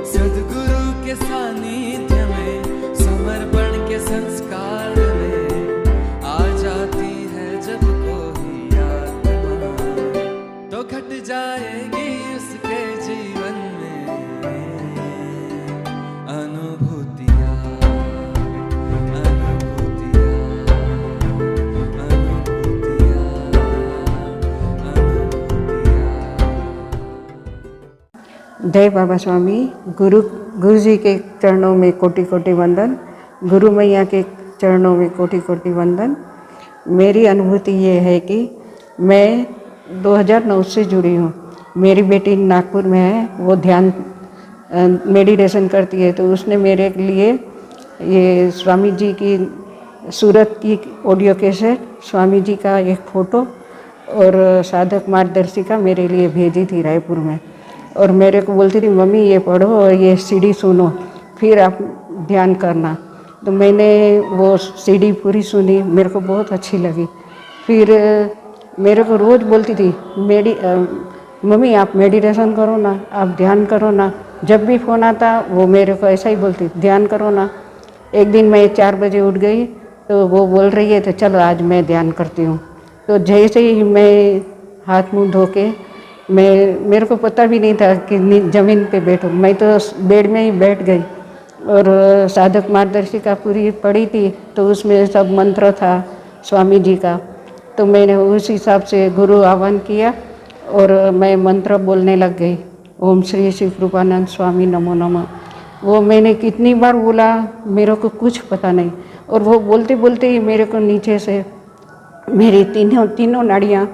सद्गुरु के सानिध्य में समर्पण के संस्कार में आ जाती है जब कोई आत्मा, तो घट जाएगी उसके जीवन में अनुभूतियाँ, अनुभूतियाँ, अनुभूतियाँ, अनुभूतियाँ। जय बाबा स्वामी। गुरु जी के चरणों में कोटि कोटि वंदन, गुरु मैया के चरणों में कोटि कोटि वंदन। मेरी अनुभूति ये है कि मैं 2009 से जुड़ी हूँ। मेरी बेटी नागपुर में है, वो ध्यान मेडिटेशन करती है, तो उसने मेरे लिए ये स्वामी जी की सूरत की ऑडियो कैसेट, स्वामी जी का एक फ़ोटो और साधक मार्गदर्शिका मेरे लिए भेजी थी रायपुर में। और मेरे को बोलती थी मम्मी ये पढ़ो और ये सीडी सुनो, फिर आप ध्यान करना। तो मैंने वो सीडी पूरी सुनी, मेरे को बहुत अच्छी लगी। फिर मेरे को रोज़ बोलती थी मम्मी आप मेडिटेशन करो ना, आप ध्यान करो ना। जब भी फ़ोन आता वो मेरे को ऐसा ही बोलती ध्यान करो ना। एक दिन मैं 4 बजे उठ गई तो वो बोल रही है तो चलो आज मैं ध्यान करती हूँ। तो जैसे ही मैं हाथ मुँह धो के मेरे को पता भी नहीं था कि ज़मीन पे बैठूँ, मैं तो बेड में ही बैठ गई और साधक मार्गदर्शिका पूरी पढ़ी थी। तो उसमें सब मंत्र था स्वामी जी का, तो मैंने उस हिसाब से गुरु आह्वान किया और मैं मंत्र बोलने लग गई, ओम श्री शिव कृपानंद स्वामी नमो नमः। वो मैंने कितनी बार बोला मेरे को कुछ पता नहीं, और वो बोलते बोलते ही मेरे को नीचे से मेरी तीनों नाड़ियाँ,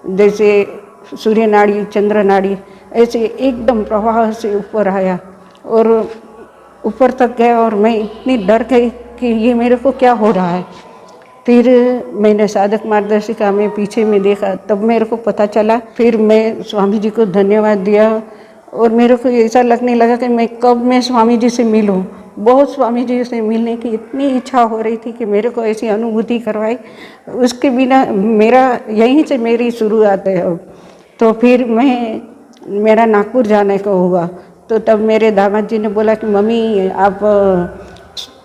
जैसे सूर्य नाड़ी, चंद्र नाड़ी, ऐसे एकदम प्रवाह से ऊपर आया और ऊपर तक गया। और मैं इतनी डर गई कि ये मेरे को क्या हो रहा है। फिर मैंने साधक मार्गदर्शिका में पीछे में देखा, तब मेरे को पता चला। फिर मैं स्वामी जी को धन्यवाद दिया और मेरे को ऐसा लगने लगा कि मैं कब मैं स्वामी जी से मिलूं। बहुत स्वामी जी से मिलने की इतनी इच्छा हो रही थी कि मेरे को ऐसी अनुभूति करवाई, उसके बिना मेरा यहीं से मेरी शुरुआत है अब। तो फिर मेरा नागपुर जाने का हुआ, तो तब मेरे दामाद जी ने बोला कि मम्मी आप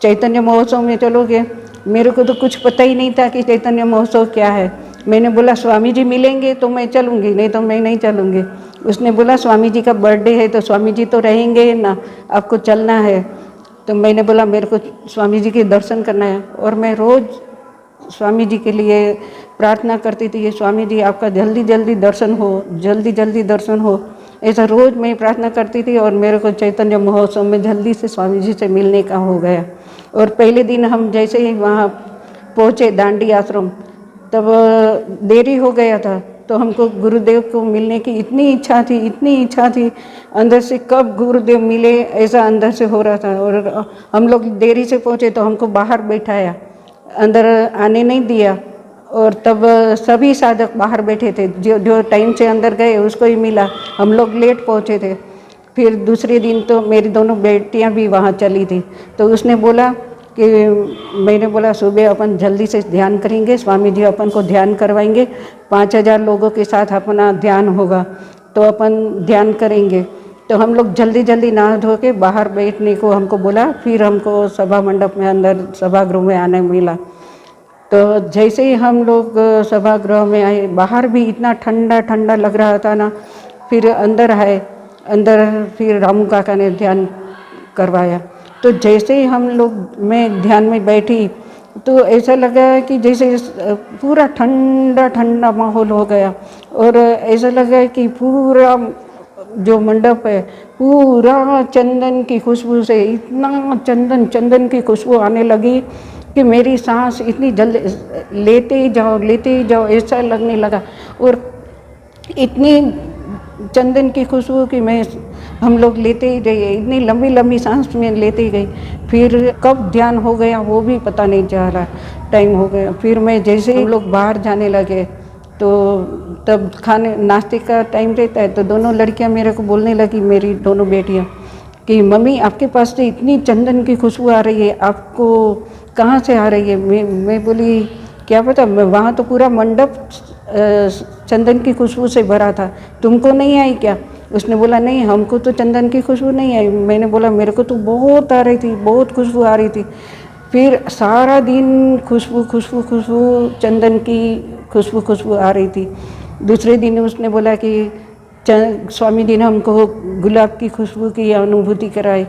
चैतन्य महोत्सव में चलोगे। मेरे को तो कुछ पता ही नहीं था कि चैतन्य महोत्सव क्या है। मैंने बोला स्वामी जी मिलेंगे तो मैं चलूँगी, नहीं तो मैं नहीं चलूँगी। उसने बोला स्वामी जी का बर्थडे है तो स्वामी जी तो रहेंगे ना, आपको चलना है। तो मैंने बोला मेरे को स्वामी जी के दर्शन करना है। और मैं रोज़ स्वामी जी के लिए प्रार्थना करती थी, स्वामी जी आपका जल्दी जल्दी दर्शन हो, जल्दी जल्दी दर्शन हो। ऐसा रोज़ मैं प्रार्थना करती थी और मेरे को चैतन्य महोत्सव में जल्दी से स्वामी जी से मिलने का हो गया। और पहले दिन हम जैसे ही वहाँ पहुँचे दांडी आश्रम, तब देरी हो गया था, तो हमको गुरुदेव को मिलने की इतनी इच्छा थी अंदर से, कब गुरुदेव मिले ऐसा अंदर से हो रहा था। और हम लोग देरी से पहुँचे तो हमको बाहर बैठाया, अंदर आने नहीं दिया। और तब सभी साधक बाहर बैठे थे, जो टाइम से अंदर गए उसको ही मिला। हम लोग लेट पहुँचे थे। फिर दूसरे दिन तो मेरी दोनों बेटियां भी वहाँ चली थी, तो उसने बोला कि मैंने बोला सुबह अपन जल्दी से ध्यान करेंगे, स्वामी जी अपन को ध्यान करवाएंगे, 5000 लोगों के साथ अपना ध्यान होगा तो अपन ध्यान करेंगे। तो हम लोग जल्दी जल्दी नहा धो के बाहर बैठने को हमको बोला। फिर हमको सभा मंडप में अंदर सभागृह में आने मिला। तो जैसे ही हम लोग सभागृह में आए, बाहर भी इतना ठंडा ठंडा लग रहा था ना। फिर अंदर आए, अंदर फिर रामू काका ने ध्यान करवाया। तो जैसे ही हम लोग मैं ध्यान में बैठी तो ऐसा लगा कि जैसे पूरा ठंडा ठंडा माहौल हो गया। और ऐसा लगा कि पूरा जो मंडप है पूरा चंदन की खुशबू से, इतना चंदन की खुशबू आने लगी कि मेरी सांस इतनी जल्दी लेते ही जाओ ऐसा लगने लगा। और इतनी चंदन की खुशबू कि हम लोग लेते ही गए, इतनी लंबी लंबी सांस में लेते ही गई। फिर कब ध्यान हो गया वो भी पता नहीं चला, टाइम हो गया। फिर मैं जैसे हम लोग बाहर जाने लगे तो तब खाने नाश्ते का टाइम रहता है, तो दोनों लड़कियां मेरे को बोलने लगी, मेरी दोनों बेटियां, कि मम्मी आपके पास से इतनी चंदन की खुशबू आ रही है, आपको कहाँ से आ रही है। मैं बोली क्या पता, वहाँ तो पूरा मंडप चंदन की खुशबू से भरा था, तुमको नहीं आई क्या। उसने बोला नहीं, हमको तो चंदन की खुशबू नहीं आई। मैंने बोला मेरे को तो बहुत आ रही थी, बहुत खुशबू आ रही थी। फिर सारा दिन खुशबू खुशबू खुशबू, चंदन की खुशबू खुशबू आ रही थी। दूसरे दिन उसने बोला कि स्वामी जी ने हमको गुलाब की खुशबू की अनुभूति कराई।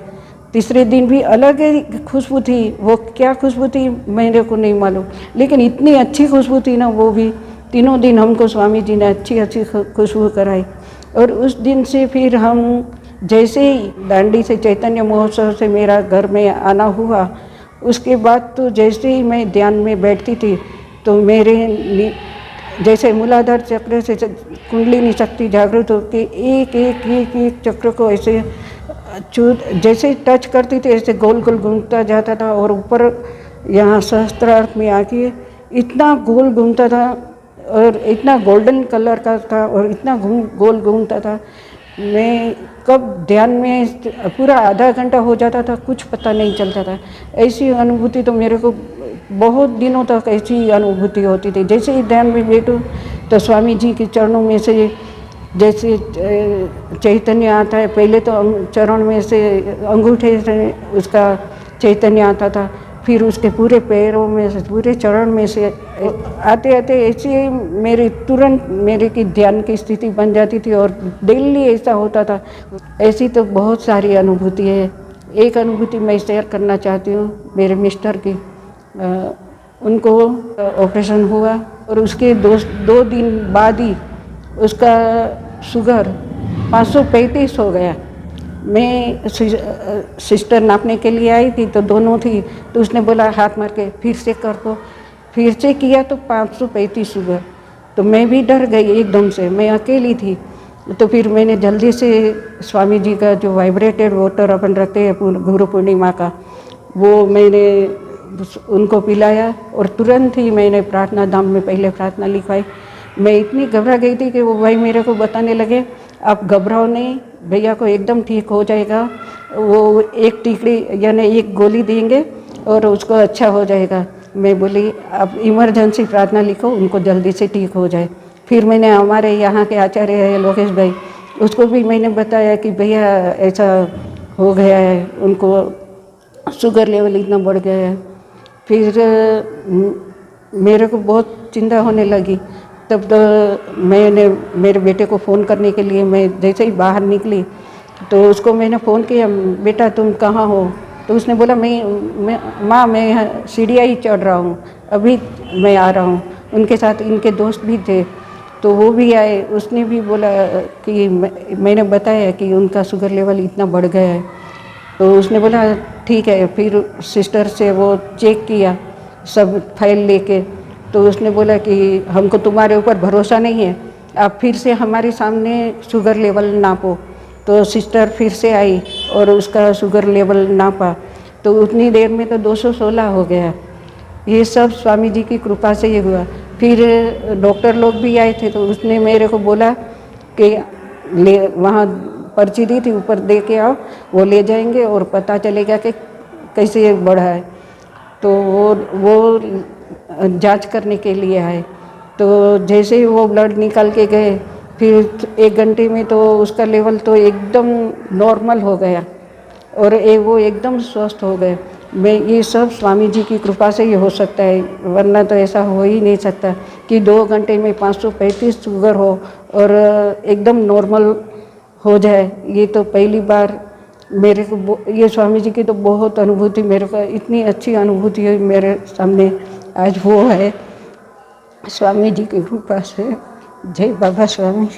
तीसरे दिन भी अलग ही खुशबू थी, वो क्या खुशबू थी मेरे को नहीं मालूम, लेकिन इतनी अच्छी खुशबू थी ना वो भी। तीनों दिन हमको स्वामी जी ने अच्छी अच्छी खुशबू कराई। और उस दिन से फिर हम जैसे ही दांडी से चैतन्य महोत्सव से मेरा घर में आना हुआ, उसके बाद तो जैसे ही मैं ध्यान में बैठती थी तो मेरे जैसे मूलाधार चक्र से कुंडलिनी शक्ति जागृत होकर एक एक एक एक चक्र को ऐसे जैसे टच करती थी ऐसे गोल गोल घूमता जाता था। और ऊपर यहाँ सहस्त्रार्थ में आके इतना गोल घूमता था और इतना गोल्डन कलर का था और इतना गोल घूमता था। मैं कब ध्यान में पूरा आधा घंटा हो जाता था कुछ पता नहीं चलता था। ऐसी अनुभूति तो मेरे को बहुत दिनों तक ऐसी अनुभूति होती थी। जैसे ही ध्यान में बैठूं तो स्वामी जी के चरणों में से जैसे चैतन्य आता है, पहले तो चरण में से अंगूठे से उसका चैतन्य आता था, फिर उसके पूरे पैरों में से पूरे चरण में से आते आते ऐसे मेरे तुरंत मेरे की ध्यान की स्थिति बन जाती थी। और डेली ऐसा होता था। ऐसी तो बहुत सारी अनुभूति है। एक अनुभूति मैं शेयर करना चाहती हूँ मेरे मिस्टर की। उनको ऑपरेशन हुआ और उसके दो दिन बाद ही उसका शुगर 535 हो गया। मैं सिस्टर नापने के लिए आई थी तो दोनों थी, तो उसने बोला हाथ मार के फिर से कर दो। फिर से किया तो 535 शुगर। तो मैं भी डर गई एकदम से, मैं अकेली थी। तो फिर मैंने जल्दी से स्वामी जी का जो वाइब्रेटेड वाटर अपन रखते हैं गुरु पूर्णिमा का, वो मैंने उनको पिलाया और तुरंत ही मैंने प्रार्थना धाम में पहले प्रार्थना लिखवाई। मैं इतनी घबरा गई थी कि वो भाई मेरे को बताने लगे आप घबराओ नहीं, भैया को एकदम ठीक हो जाएगा, वो एक टीकड़ी यानी एक गोली देंगे और उसको अच्छा हो जाएगा। मैं बोली आप इमरजेंसी प्रार्थना लिखो, उनको जल्दी से ठीक हो जाए। फिर मैंने हमारे यहाँ के आचार्य है लोकेश भाई, उसको भी मैंने बताया कि भैया ऐसा हो गया है, उनको शुगर लेवल इतना बढ़ गया है। फिर मेरे को बहुत चिंता होने लगी। तब तो मैंने मेरे बेटे को फ़ोन करने के लिए मैं जैसे ही बाहर निकली तो उसको मैंने फ़ोन किया, बेटा तुम कहाँ हो? तो उसने बोला मैं सीढ़ियाँ ही चढ़ रहा हूँ, अभी मैं आ रहा हूँ। उनके साथ इनके दोस्त भी थे तो वो भी आए। उसने भी बोला कि मैंने बताया कि उनका शुगर लेवल इतना बढ़ गया है। तो उसने बोला ठीक है। फिर सिस्टर से वो चेक किया सब फाइल लेके, तो उसने बोला कि हमको तुम्हारे ऊपर भरोसा नहीं है, आप फिर से हमारे सामने शुगर लेवल नापो। तो सिस्टर फिर से आई और उसका शुगर लेवल नापा तो उतनी देर में तो 216 हो गया। ये सब स्वामी जी की कृपा से ये हुआ। फिर डॉक्टर लोग भी आए थे तो उसने मेरे को बोला कि ले वहाँ पर्ची दी थी ऊपर दे के आओ, वो ले जाएंगे और पता चलेगा कि कैसे बढ़ा है। तो वो जांच करने के लिए आए। तो जैसे ही वो ब्लड निकाल के गए फिर 1 घंटे में तो उसका लेवल तो एकदम नॉर्मल हो गया और वो एकदम स्वस्थ हो गए। मैं ये सब स्वामी जी की कृपा से ही हो सकता है, वरना तो ऐसा हो ही नहीं सकता कि 2 घंटे में 535 शुगर हो और एकदम नॉर्मल हो जाए। ये तो पहली बार मेरे को ये स्वामी जी की तो बहुत अनुभूति, मेरे को इतनी अच्छी अनुभूति है मेरे सामने आज वो है स्वामी जी की कृपा से। जय बाबा स्वामी।